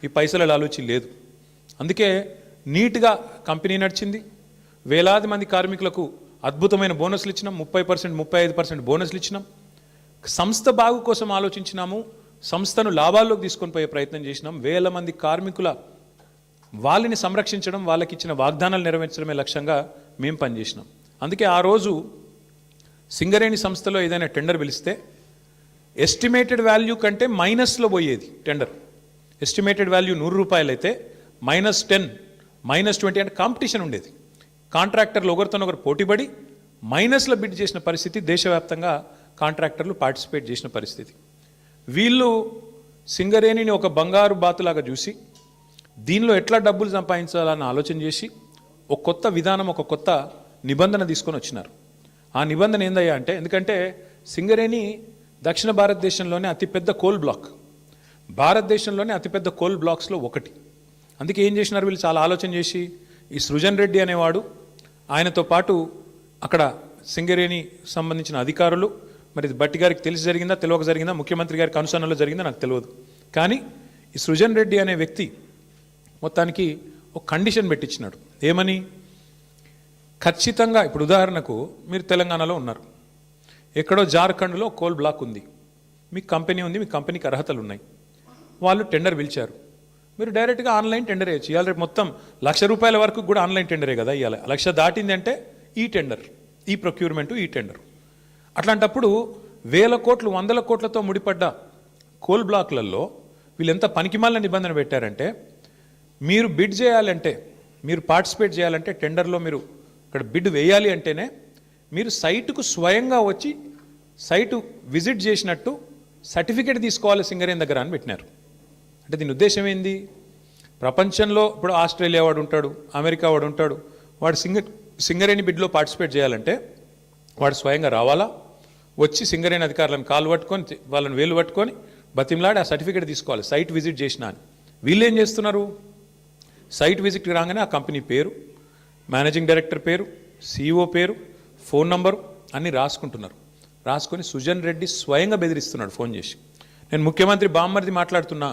ఈ పైసల లాలూచి లేదు. అందుకే నీట్గా కంపెనీ నడిచింది. వేలాది మంది కార్మికులకు అద్భుతమైన బోనస్లు ఇచ్చినాం. 30%, 35% బోనస్లు ఇచ్చినాం. సంస్థ బాగు కోసం ఆలోచించినాము. సంస్థను లాభాల్లోకి తీసుకొని పోయే ప్రయత్నం చేసినాం. వేల మంది కార్మికుల వాళ్ళని సంరక్షించడం, వాళ్ళకి ఇచ్చిన వాగ్దానాలు నెరవేర్చడమే లక్ష్యంగా మేము పనిచేసినాం. అందుకే ఆ రోజు సింగరేణి సంస్థలో ఏదైనా టెండర్ పిలిస్తే ఎస్టిమేటెడ్ వాల్యూ కంటే మైనస్లో పోయేది టెండర్. ఎస్టిమేటెడ్ వాల్యూ 100 రూపాయలు అయితే -10, -20 అంటే కాంపిటీషన్ ఉండేది. కాంట్రాక్టర్లు ఒకరితో ఒకరు పోటీపడి మైనస్లో బిడ్ చేసిన పరిస్థితి, దేశవ్యాప్తంగా కాంట్రాక్టర్లు పార్టిసిపేట్ చేసిన పరిస్థితి. వీళ్ళు సింగరేణిని ఒక బంగారు బాతులాగా చూసి దీనిలో ఎట్లా డబ్బులు సంపాదించాలని ఆలోచన చేసి ఒక కొత్త విధానం, ఒక కొత్త నిబంధన తీసుకొని వచ్చినారు. ఆ నిబంధన ఏందయ్యా అంటే, ఎందుకంటే సింగరేణి దక్షిణ భారతదేశంలోనే అతిపెద్ద కోల్ బ్లాక్, భారతదేశంలోనే అతిపెద్ద కోల్ బ్లాక్స్లో ఒకటి. అందుకే ఏం చేసినారు వీళ్ళు, చాలా ఆలోచన చేసి ఈ సృజన్ రెడ్డి అనేవాడు, ఆయనతో పాటు అక్కడ సింగరేణి సంబంధించిన అధికారులు, మరి ఇది బట్టి గారికి తెలిసి జరిగిందా తెలియక జరిగిందా, ముఖ్యమంత్రి గారికి అనుసరణలో జరిగిందా నాకు తెలియదు, కానీ ఈ సృజన్ రెడ్డి అనే వ్యక్తి మొత్తానికి ఒక కండిషన్ పెట్టించినాడు. ఏమని? ఖచ్చితంగా ఇప్పుడు ఉదాహరణకు మీరు తెలంగాణలో ఉన్నారు, ఎక్కడో జార్ఖండ్లో కోల్ బ్లాక్ ఉంది, మీకు కంపెనీ ఉంది, మీ కంపెనీకి అర్హతలు ఉన్నాయి, వాళ్ళు టెండర్ పిలిచారు, మీరు డైరెక్ట్గా ఆన్లైన్ టెండర్ వేయచ్చు. ఇవాళ రేపు మొత్తం ₹1,00,000 వరకు కూడా ఆన్లైన్ టెండరే కదా. ఇవాళ 1,00,000 దాటింది అంటే ఈ టెండర్, ఈ ప్రొక్యూర్మెంటు, ఈ టెండర్. అట్లాంటప్పుడు వేల కోట్లు, వందల కోట్లతో ముడిపడ్డ కోల్ బ్లాక్లలో వీళ్ళు ఎంత పనికిమాలిన నిబంధన పెట్టారంటే, మీరు బిడ్ చేయాలంటే, మీరు పార్టిసిపేట్ చేయాలంటే టెండర్లో మీరు ఇక్కడ బిడ్ వేయాలి అంటేనే మీరు సైటుకు స్వయంగా వచ్చి సైటు విజిట్ చేసినట్టు సర్టిఫికేట్ తీసుకోవాలి సింగరేణి దగ్గర అని పెట్టినారు. అంటే దీని ఉద్దేశం ఏంది? ప్రపంచంలో ఇప్పుడు ఆస్ట్రేలియా వాడు ఉంటాడు, అమెరికా వాడు ఉంటాడు, వాడు సింగరేణి బిడ్లో పార్టిసిపేట్ చేయాలంటే వాడు స్వయంగా రావాలా, వచ్చి సింగరేణి అధికారులను కాలు పట్టుకొని, వాళ్ళని వేలు పట్టుకొని బతిమలాడి ఆ సర్టిఫికేట్ తీసుకోవాలి సైట్ విజిట్ చేసినా అని. వీళ్ళు ఏం చేస్తున్నారు? సైట్ విజిట్కి రాగానే ఆ కంపెనీ పేరు, మేనేజింగ్ డైరెక్టర్ పేరు, CEO పేరు, ఫోన్ నంబరు అన్నీ రాసుకుంటున్నారు. రాసుకొని సుజన్ రెడ్డి స్వయంగా బెదిరిస్తున్నాడు ఫోన్ చేసి, నేను ముఖ్యమంత్రి బామ్మర్ది మాట్లాడుతున్నా,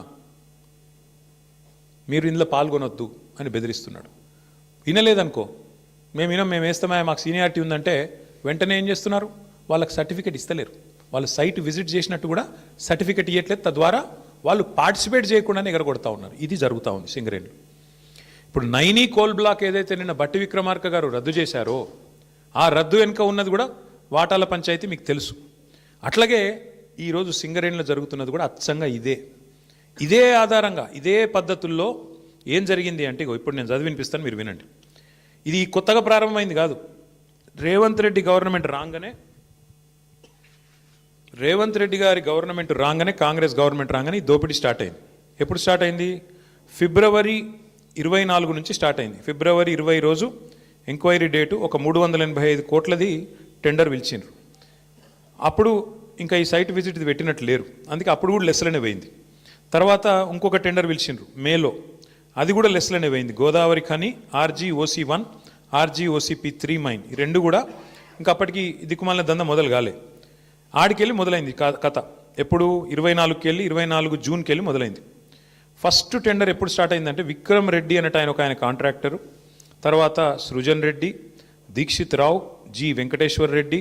మీరు ఇందులో పాల్గొనొద్దు అని బెదిరిస్తున్నాడు. వినలేదనుకో, మేము వేస్తామా, మాకు సీనియారిటీ ఉందంటే వెంటనే ఏం చేస్తున్నారు, వాళ్ళకి సర్టిఫికేట్ ఇస్తలేరు. వాళ్ళు సైట్ విజిట్ చేసినట్టు కూడా సర్టిఫికేట్ ఇవ్వట్లేదు. తద్వారా వాళ్ళు పార్టిసిపేట్ చేయకుండానే ఎగరగొడతా ఉన్నారు. ఇది జరుగుతూ ఉంది సింగరేణి. ఇప్పుడు నైనీ కోల్ బ్లాక్ ఏదైతే నిన్న బట్టి విక్రమార్క గారు రద్దు చేశారో, ఆ రద్దు వెనుక ఉన్నది కూడా వాటాల పంచాయతీ, మీకు తెలుసు. అట్లాగే ఈరోజు సింగరేణిలో జరుగుతున్నది కూడా అచ్చంగా ఇదే ఆధారంగా, ఇదే పద్ధతుల్లో ఏం జరిగింది అంటే, ఇప్పుడు నేను చదివి వినిపిస్తాను, మీరు వినండి. ఇది కొత్తగా ప్రారంభమైంది కాదు. రేవంత్ రెడ్డి గారి గవర్నమెంట్ రాగానే, కాంగ్రెస్ గవర్నమెంట్ రాగానే ఈ దోపిడీ స్టార్ట్ అయింది. ఎప్పుడు స్టార్ట్ అయింది? ఫిబ్రవరి 24 నుంచి స్టార్ట్ అయింది. ఫిబ్రవరి 20 రోజు ఎంక్వైరీ డేటు, ఒక 385 కోట్లది టెండర్ పిలిచిండ్రు. అప్పుడు ఇంకా ఈ సైట్ విజిట్ పెట్టినట్టు లేరు, అందుకే అప్పుడు కూడా లెస్లనే పోయింది. తర్వాత ఇంకొక టెండర్ పిలిచిండ్రు మేలో, అది కూడా లెస్లనే పోయింది. Godavari Khani RGOC1, RGOCP3 mine, ఈ రెండు కూడా ఇంకా అప్పటికి దిక్కుమాలిన దంద మొదలు కాలే. ఆడికెళ్ళి మొదలైంది కథ. ఎప్పుడు? 24కి వెళ్ళి 24 జూన్కి వెళ్ళి మొదలైంది. ఫస్ట్ టెండర్ ఎప్పుడు స్టార్ట్ అయిందంటే, విక్రమ్ రెడ్డి అన్నట్టు ఆయన కాంట్రాక్టరు, తర్వాత సృజన్ రెడ్డి, దీక్షిత్ రావు, G వెంకటేశ్వర్ రెడ్డి,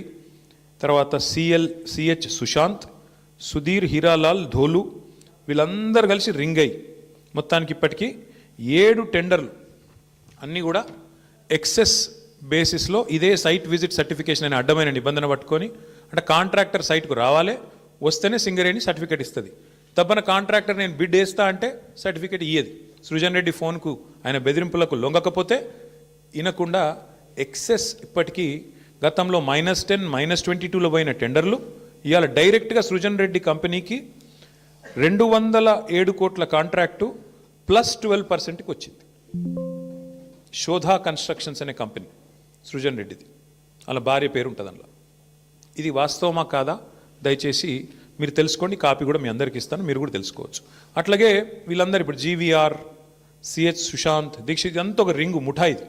తర్వాత CH సుశాంత్, సుధీర్ హీరాలాల్ ధోలు, వీళ్ళందరూ కలిసి రింగ్ అయ్యి మొత్తానికి ఇప్పటికీ 7 టెండర్లు అన్నీ కూడా ఎక్సెస్ బేసిస్లో ఇదే సైట్ విజిట్ సర్టిఫికేషన్ అనే అడ్డమైన నిబంధన పట్టుకొని, అంటే కాంట్రాక్టర్ సైట్కు రావాలి, వస్తేనే సింగరేణి సర్టిఫికేట్ ఇస్తుంది. తప్పన కాంట్రాక్టర్ నేను బిడ్ వేస్తా అంటే సర్టిఫికేట్ ఇయ్యేది. సృజన్ రెడ్డి ఫోన్కు, ఆయన బెదిరింపులకు లొంగకపోతే వినకుండా ఎక్సెస్, ఇప్పటికీ గతంలో -10, -22లో పోయిన టెండర్లు ఇవాళ డైరెక్ట్గా సృజన్ రెడ్డి కంపెనీకి 207 కోట్ల కాంట్రాక్టు +12%కి వచ్చింది. శోధా కన్స్ట్రక్షన్స్ అనే కంపెనీ సృజన్ రెడ్డిది, అలా భార్య పేరు ఉంటుంది అందులో. ఇది వాస్తవమా కాదా దయచేసి మీరు తెలుసుకోండి, కాపీ కూడా మీ అందరికీ ఇస్తాను, మీరు కూడా తెలుసుకోవచ్చు. అట్లాగే వీళ్ళందరూ ఇప్పుడు GVR, CH సుశాంత్, దీక్షిత్, ఇదంతా ఒక రింగు ముఠా. ఇది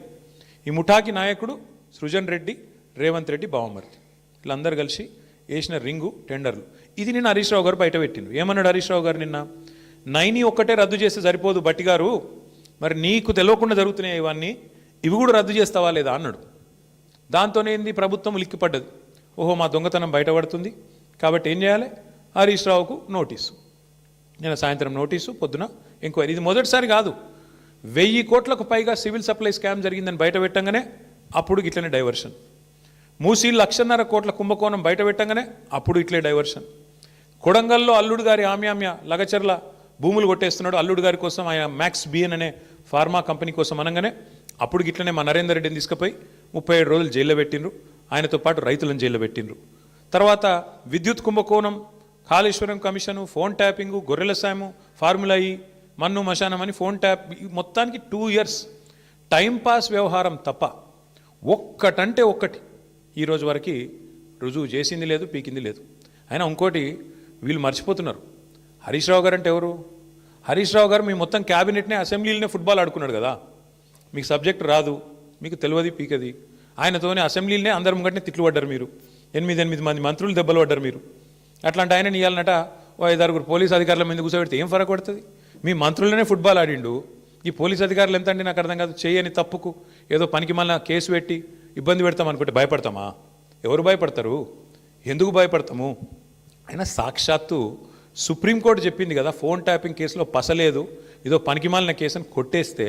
ఈ ముఠాకి నాయకుడు సృజన్ రెడ్డి, రేవంత్ రెడ్డి బావమర్ది, వీళ్ళందరూ కలిసి వేసిన రింగు టెండర్లు. ఇది నిన్న హరీష్ రావు గారు బయట పెట్టిండు. ఏమన్నాడు హరీష్ రావు గారు నిన్న? 9 ఒక్కటే రద్దు చేస్తే సరిపోదు బట్టి గారు, మరి నీకు తెలియకుండా జరుగుతున్నాయి ఇవన్నీ, ఇవి కూడా రద్దు చేస్తావా లేదా అన్నాడు. దాంతోనేంది ప్రభుత్వం లిక్కిపడ్డది. ఓహో మా దొంగతనం బయటపడుతుంది కాబట్టి ఏం చేయాలి, హరీష్ రావుకు నోటీసు. నేను సాయంత్రం నోటీసు, పొద్దున ఎంక్వైరీ. ఇది మొదటిసారి కాదు, 1000 కోట్లకు పైగా సివిల్ సప్లై స్కామ్ జరిగిందని బయట పెట్టంగానే అప్పుడు ఇట్లనే డైవర్షన్. మూసీ 1.5 కోట్ల కుంభకోణం బయట పెట్టంగానే అప్పుడు ఇట్లే డైవర్షన్. కొడంగల్లో అల్లుడు గారి ఆమ్యామ్య లగచర్ల భూములు కొట్టేస్తున్నాడు అల్లుడు గారి కోసం, ఆయన మ్యాక్స్ బిఎన్ అనే ఫార్మా కంపెనీ కోసం అనగానే అప్పుడు ఇట్లనే మా నరేందర్ రెడ్డిని తీసుకుపోయి 37 రోజులు జైల్లో పెట్టిండ్రు. ఆయనతో పాటు రైతులను జైల్లో పెట్టిండ్రు. తర్వాత విద్యుత్ కుంభకోణం, కాళేశ్వరం కమిషను, ఫోన్ ట్యాపింగు, గొర్రెల సాము, ఫార్ములా ఈ, మన్ను మశానం అని ఫోన్ ట్యాప్, మొత్తానికి 2 ఇయర్స్ టైంపాస్ వ్యవహారం తప్ప ఒక్కటంటే ఒక్కటి ఈరోజు వరకు రుజువు చేసింది లేదు, పీకింది లేదు. అయినా ఇంకోటి వీళ్ళు మర్చిపోతున్నారు, హరీష్ రావు గారు అంటే ఎవరు? హరీష్ రావు గారు మీ మొత్తం క్యాబినెట్నే అసెంబ్లీలోనే ఫుట్బాల్ ఆడుకున్నాడు కదా. మీకు సబ్జెక్ట్ రాదు, మీకు తెలియదు, పీకది. ఆయనతోనే అసెంబ్లీలోనే అందరి ముంగట్నే తిట్లు పడ్డారు మీరు. 8 మంది మంత్రులు దెబ్బలు పడ్డారు మీరు. అట్లాంటి ఆయన ఇయ్యాలన్నట 5-6 పోలీస్ అధికారుల మీద కూర్చోబెడితే ఏం ఫరక పడుతుంది? మీ మంత్రులనే ఫుట్బాల్ ఆడిండు, ఈ పోలీస్ అధికారులు ఎంత అండి నాకు అర్థం కాదు. చేయని తప్పుకు ఏదో పనికి మళ్ళీ కేసు పెట్టి ఇబ్బంది పెడతాం అనుకుంటే భయపడతామా? ఎవరు భయపడతారు? ఎందుకు భయపడతాము? అయినా సాక్షాత్తు సుప్రీంకోర్టు చెప్పింది కదా, ఫోన్ ట్యాపింగ్ కేసులో పసలేదు, ఏదో పనికిమాలిన కేసు అని కొట్టేస్తే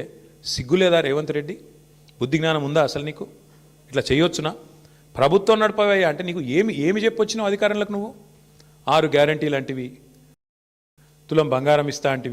సిగ్గులేదా రేవంత్ రెడ్డి? బుద్ధి జ్ఞానం ఉందా అసలు నీకు? ఇట్లా చేయొచ్చునా? ప్రభుత్వం నడపవయ్యా అంటే నీకు ఏమి చెప్పొచ్చినావు అధికారంలోకి? నువ్వు 6 గ్యారంటీలు అంటివి, తులం బంగారం ఇస్తా అంటివి.